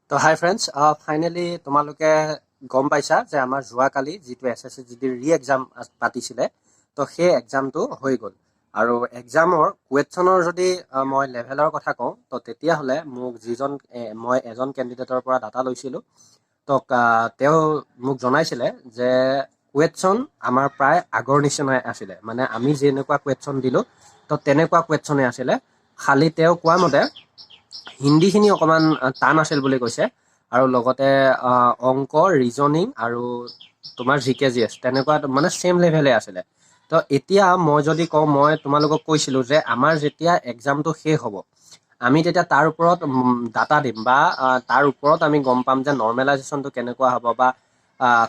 তো হাই friends, finally তোমালোকে গম পাইছা যে আমাৰ যোৱাকালি যিটো SSC-GD ৰি এক্সাম পাতিছিলে, তো সেই এক্সামটো হৈ গ'ল। আৰু এক্সামৰ কুৱেশ্যনৰ যদি মই লেভেলৰ কথা কওঁ, তো তেতিয়াহ'লে মোক মই এজন কেণ্ডিডেটৰ পৰা ডাটা লৈছিলোঁ। তো তেওঁ মোক জনাইছিলে যে কুৱেশ্যন আমাৰ প্ৰায় আগৰ নিচিনাই আছিলে, মানে আমি যেনেকুৱা কুৱেশ্যন দিলোঁ তো তেনেকুৱা কুৱেশ্যনে আছিলে। খালি তেওঁ কোৱা মতে হিন্দীখিনি অকণমান টান আছিল বুলি কৈছে, আৰু লগতে অংক, ৰিজনিং আৰু তোমাৰ GK GS তেনেকুৱা মানে ছেম লেভেলে আছিলে। তো এতিয়া মই যদি কওঁ, মই তোমালোকক কৈছিলোঁ যে আমাৰ যেতিয়া এক্সামটো শেষ হ'ব, আমি তেতিয়া তাৰ ওপৰত ডাটা দিম, বা তাৰ ওপৰত আমি গম পাম যে নৰ্মেলাইজেশ্যনটো কেনেকুৱা হ'ব, বা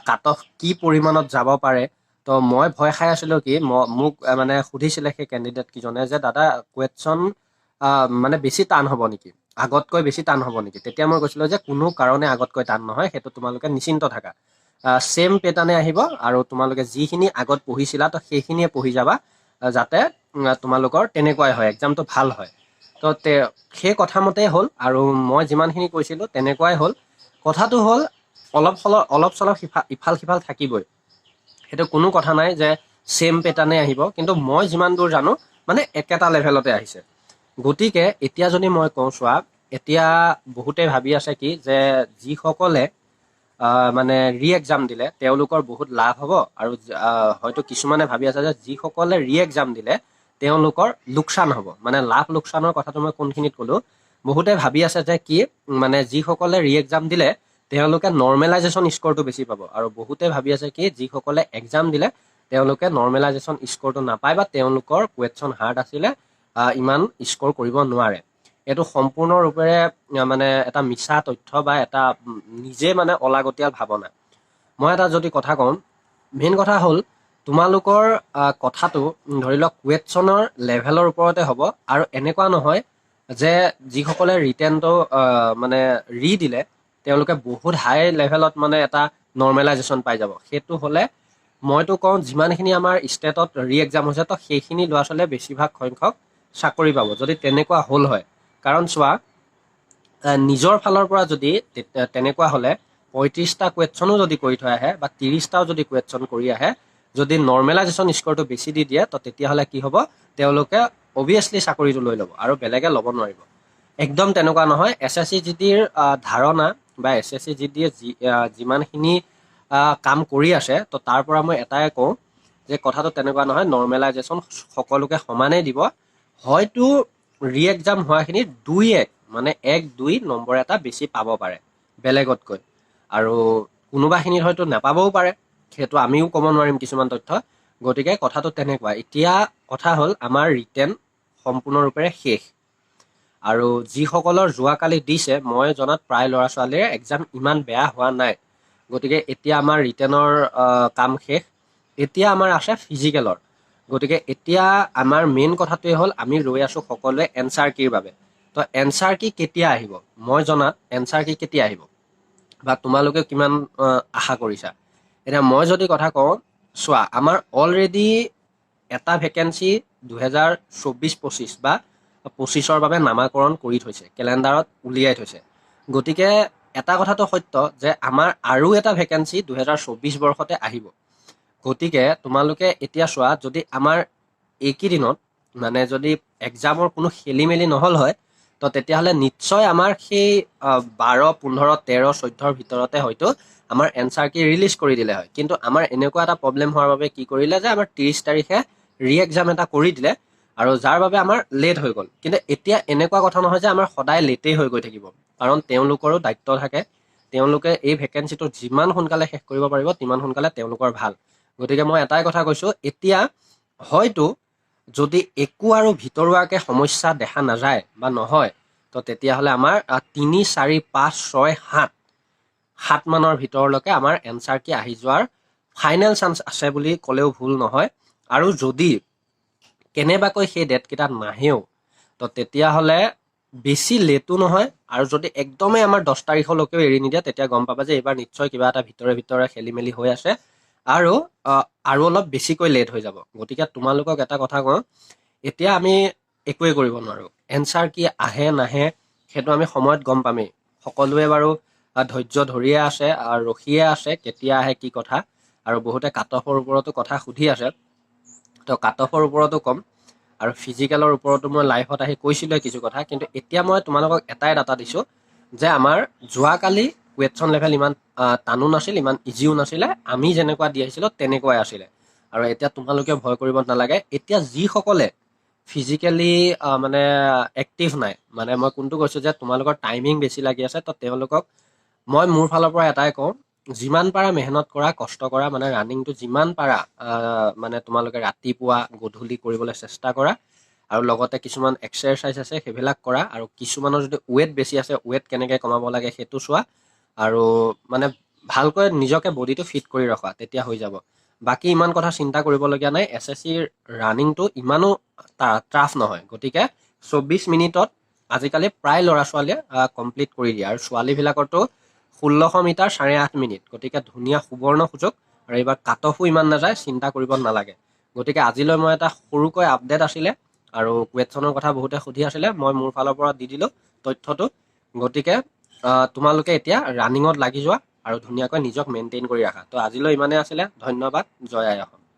কাট অফ কি পৰিমাণত যাব পাৰে। তো মই ভয় খাই আছিলোঁ কি মোক মানে সুধিছিলে সেই কেণ্ডিডেট কেইজনে যে দাদা কুৱেশ্যন মানে বেছি টান হ'ব নেকি, আগতকৈ বেছি টান হ'ব নেকি। তেতিয়া মই কৈছিলোঁ যে কোনো কাৰণে আগতকৈ টান নহয়, সেইটো তোমালোকে নিশ্চিন্ত থাকা। ছেম পেটাৰ্ণে আহিব, আৰু তোমালোকে যিখিনি আগত পঢ়িছিলা তো সেইখিনিয়ে পঢ়ি যাবা, যাতে তোমালোকৰ তেনেকুৱাই হয়, এক্সামটো ভাল হয়। তো সেই কথামতেই হ'ল, আৰু মই যিমানখিনি কৈছিলোঁ তেনেকুৱাই হ'ল। কথাটো হ'ল অলপ চলপ ইফাল সিফাল থাকিবই, সেইটো কোনো কথা নাই যে ছেম পেটাৰ্ণে আহিব, কিন্তু মই যিমান দূৰ জানো মানে একেটা লেভেলতে আহিছে। গতিকে এতিয়া যদি মই কওঁ, চোৱা, এতিয়া বহুতে ভাবি আছে কি যে যিসকলে মানে ৰি এক্সাম দিলে তেওঁলোকৰ বহুত লাভ হ'ব, আৰু হয়তো কিছুমানে ভাবি আছে যে যিসকলে ৰি এক্সাম দিলে তেওঁলোকৰ লোকচান হ'ব। মানে লাভ লোকচানৰ কথাটো মই কোনখিনিত ক'লোঁ, বহুতে ভাবি আছে যে কি মানে যিসকলে ৰি এক্সাম দিলে তেওঁলোকে নৰ্মেলাইজেশ্যন স্ক'ৰটো বেছি পাব, আৰু বহুতে ভাবি আছে কি যিসকলে এক্সাম দিলে তেওঁলোকে নৰ্মেলাইজেশ্যন স্ক'ৰটো নাপায়, বা তেওঁলোকৰ কুৱেশ্যন হাৰ্ড আছিলে, ইমান স্ক'ৰ কৰিব নোৱাৰে। এইটো সম্পূৰ্ণৰূপেৰে মানে এটা মিছা তথ্য, বা এটা নিজে মানে অলাগতিয়াল ভাৱনা। মই এটা যদি কথা কওঁ, মেইন কথা হ'ল তোমালোকৰ কথাটো ধৰি লওক কুৱেশ্যনৰ লেভেলৰ ওপৰতে হ'ব, আৰু এনেকুৱা নহয় যে যিসকলে ৰিটেনটো মানে ৰি দিলে তেওঁলোকে বহুত হাই লেভেলত মানে এটা নৰ্মেলাইজেশ্যন পাই যাব। সেইটো হ'লে মইতো কওঁ যিমানখিনি আমাৰ ষ্টেটত ৰি এক্সাম হৈছে তো সেইখিনি ল'ৰা ছোৱালীয়ে বেছিভাগ সংখ্যক চাকৰি পাব, যদি তেনেকুৱা হ'ল হয়। কাৰণ চোৱা, নিজৰ ফালৰ পৰা যদি তেনেকুৱা হ'লে 35টা কুৱেশ্যনো যদি কৰি থৈ আহে, বা 30টাও যদি কুৱেশ্যন কৰি আহে, যদি নৰ্মেলাইজেশ্যন স্ক'ৰটো বেছি দি দিয়ে, তো তেতিয়াহ'লে কি হ'ব, তেওঁলোকে অভিয়াছলি চাকৰিটো লৈ ল'ব, আৰু বেলেগে ল'ব নোৱাৰিব। একদম তেনেকুৱা নহয়। SSC-GDৰ ধাৰণা, বা SSC-GDয়ে যিমানখিনি কাম কৰি আছে, তো তাৰ পৰা মই এটাই কওঁ যে কথাটো তেনেকুৱা নহয়, নৰ্মেলাইজেশ্যন সকলোকে সমানেই দিব। হয়তো ৰি এক্সাম হোৱাখিনি 2-1 মানে 1-2 নম্বৰ এটা বেছি পাব পাৰে বেলেগতকৈ, আৰু কোনোবাখিনিত হয়তো নাপাবও পাৰে, সেইটো আমিও ক'ব নোৱাৰিম কিছুমান তথ্য। গতিকে কথাটো তেনেকুৱা। এতিয়া কথা হ'ল আমাৰ ৰিটেন সম্পূৰ্ণৰূপেৰে শেষ, আৰু যিসকলৰ যোৱাকালি দিছে মই জনাত প্ৰায় ল'ৰা ছোৱালীৰ এক্সাম ইমান বেয়া হোৱা নাই। গতিকে এতিয়া আমাৰ ৰিটেনৰ কাম শেষ। এতিয়া আমাৰ আছে ফিজিকেলৰ। গতিকে এতিয়া আমাৰ মেইন কথাটোৱে হ'ল আমি ৰৈ আছোঁ সকলোৱে এনচাৰ কিৰ বাবে। তো এনচাৰ কি কেতিয়া আহিব, মই জনাত এনচাৰ কি কেতিয়া আহিব, বা তোমালোকে কিমান আশা কৰিছা। এতিয়া মই যদি কথা কওঁ, চোৱা, আমাৰ অলৰেডি এটা ভেকেঞ্চি 2024-25 বা 25ৰ বাবে নামাকৰণ কৰি থৈছে, কেলেণ্ডাৰত উলিয়াই থৈছে। গতিকে এটা কথাটো সত্য যে আমাৰ আৰু এটা ভেকেঞ্চি 2024 বৰ্ষতে আহিব। গতিকে তোমালোকে এতিয়া চোৱা, যদি আমাৰ এইকেইদিনত মানে যদি এক্সামৰ কোনো খেলি মেলি নহ'ল হয়, তো তেতিয়াহ'লে নিশ্চয় আমাৰ সেই 12, 15, 13, 14ৰ ভিতৰতে হয়তো আমাৰ এনচাৰ কি ৰিলিজ কৰি দিলে হয়। কিন্তু আমাৰ এনেকুৱা এটা প্ৰব্লেম হোৱাৰ বাবে কি কৰিলে যে আমাৰ 30 তাৰিখে ৰি এক্সাম এটা কৰি দিলে, আৰু যাৰ বাবে আমাৰ লেট হৈ গ'ল। কিন্তু এতিয়া এনেকুৱা কথা নহয় যে আমাৰ সদায় লেটেই হৈ গৈ থাকিব, কাৰণ তেওঁলোকৰো দায়িত্ব থাকে। তেওঁলোকে এই ভেকেঞ্চিটো যিমান সোনকালে শেষ কৰিব পাৰিব তিমান সোনকালে তেওঁলোকৰ ভাল। গতিকে মই এটাই কথা কৈছোঁ, এতিয়া হয়তো যদি একো আৰু ভিতৰুৱাকৈ সমস্যা দেখা নাযায় বা নহয়, তো তেতিয়াহ'লে আমাৰ 3, 4, 5, 6, 7 মানৰ ভিতৰলৈকে আমাৰ এনচাৰ কি আহি যোৱাৰ ফাইনেল চান্স আছে বুলি ক'লেও ভুল নহয়। আৰু যদি কেনেবাকৈ সেই ডেটকেইটাত নাহেও, তো তেতিয়াহ'লে বেছি লেটো নহয়, আৰু যদি একদমেই আমাৰ 10 তাৰিখলৈকেও এৰি নিদিয়ে, তেতিয়া গম পাবা যে এইবাৰ নিশ্চয় কিবা এটা ভিতৰে খেলি মেলি হৈ আছে, আৰু অলপ বেছিকৈ লেট হৈ যাব। গতিকে তোমালোকক এটা কথা কওঁ, এতিয়া আমি একোৱেই কৰিব নোৱাৰোঁ। এনচাৰ কি আহে নাহে সেইটো আমি সময়ত গম পামেই। সকলোৱে বাৰু ধৈৰ্য ধৰিয়ে আছে, ৰখিয়ে আছে কেতিয়া আহে কি কথা, আৰু বহুতে কাট অফৰ ওপৰতো কথা সুধি আছে। তো কাট অফৰ ওপৰতো ক'ম, আৰু ফিজিকেলৰ ওপৰতো মই লাইভত আহি কৈছিলোঁ কিছু কথা। কিন্তু এতিয়া মই তোমালোকক এটাই ডাটা দিছোঁ যে আমাৰ যোৱাকালি কুৱেশ্যন লেভেল ইমান টানো নাছিল, ইমান ইজিও নাছিলে, আমি যেনেকুৱা দি আহিছিলোঁ তেনেকুৱাই আছিলে। আৰু এতিয়া তোমালোকে ভয় কৰিব নালাগে। এতিয়া যিসকলে ফিজিকেলি মানে এক্টিভ নাই, মানে মই কোনটো কৈছোঁ যে তোমালোকৰ টাইমিং বেছি লাগি আছে, তো তেওঁলোকক মই মোৰ ফালৰ পৰা এটাই কওঁ, যিমান পাৰা মেহনত কৰা, কষ্ট কৰা, মানে ৰানিংটো যিমান পাৰা মানে তোমালোকে ৰাতিপুৱা গধূলি কৰিবলৈ চেষ্টা কৰা। আৰু লগতে কিছুমান এক্সাৰচাইজ আছে সেইবিলাক কৰা, আৰু কিছুমানৰ যদি ৱেট বেছি আছে ৱেট কেনেকৈ কমাব লাগে সেইটো চোৱা, আৰু মানে ভালকৈ নিজকে বডিটো ফিট কৰি ৰখা, তেতিয়া হৈ যাব। বাকী ইমান কথা চিন্তা কৰিবলগীয়া নাই। SSCৰ ৰানিংটো ইমানো টাফ নহয়, গতিকে 24 মিনিটত আজিকালি প্ৰায় ল'ৰা ছোৱালীয়ে কমপ্লিট কৰি দিয়ে। আৰু ছোৱালীবিলাকৰতো 1600 মিটাৰ 8.5 মিনিট, গতিকে ধুনীয়া সুবৰ্ণ সুযোগ। আৰু এইবাৰ কাট অফো ইমান নাযায়, চিন্তা কৰিব নালাগে। গতিকে আজিলৈ মই এটা সৰুকৈ আপডেট আছিলে, আৰু কুৱেশ্যনৰ কথা বহুতে সুধি আছিলে, মই মোৰ ফালৰ পৰা দি দিলোঁ তথ্যটো। গতিকে তোমালোকে এতিয়া ৰানিঙত লাগি যোৱা আৰু ধুনীয়াকৈ নিজক মেইনটেইন কৰি ৰাখা। তো আজিলৈ ইমানেই আছিলে, ধন্যবাদ, জয় আই অসম।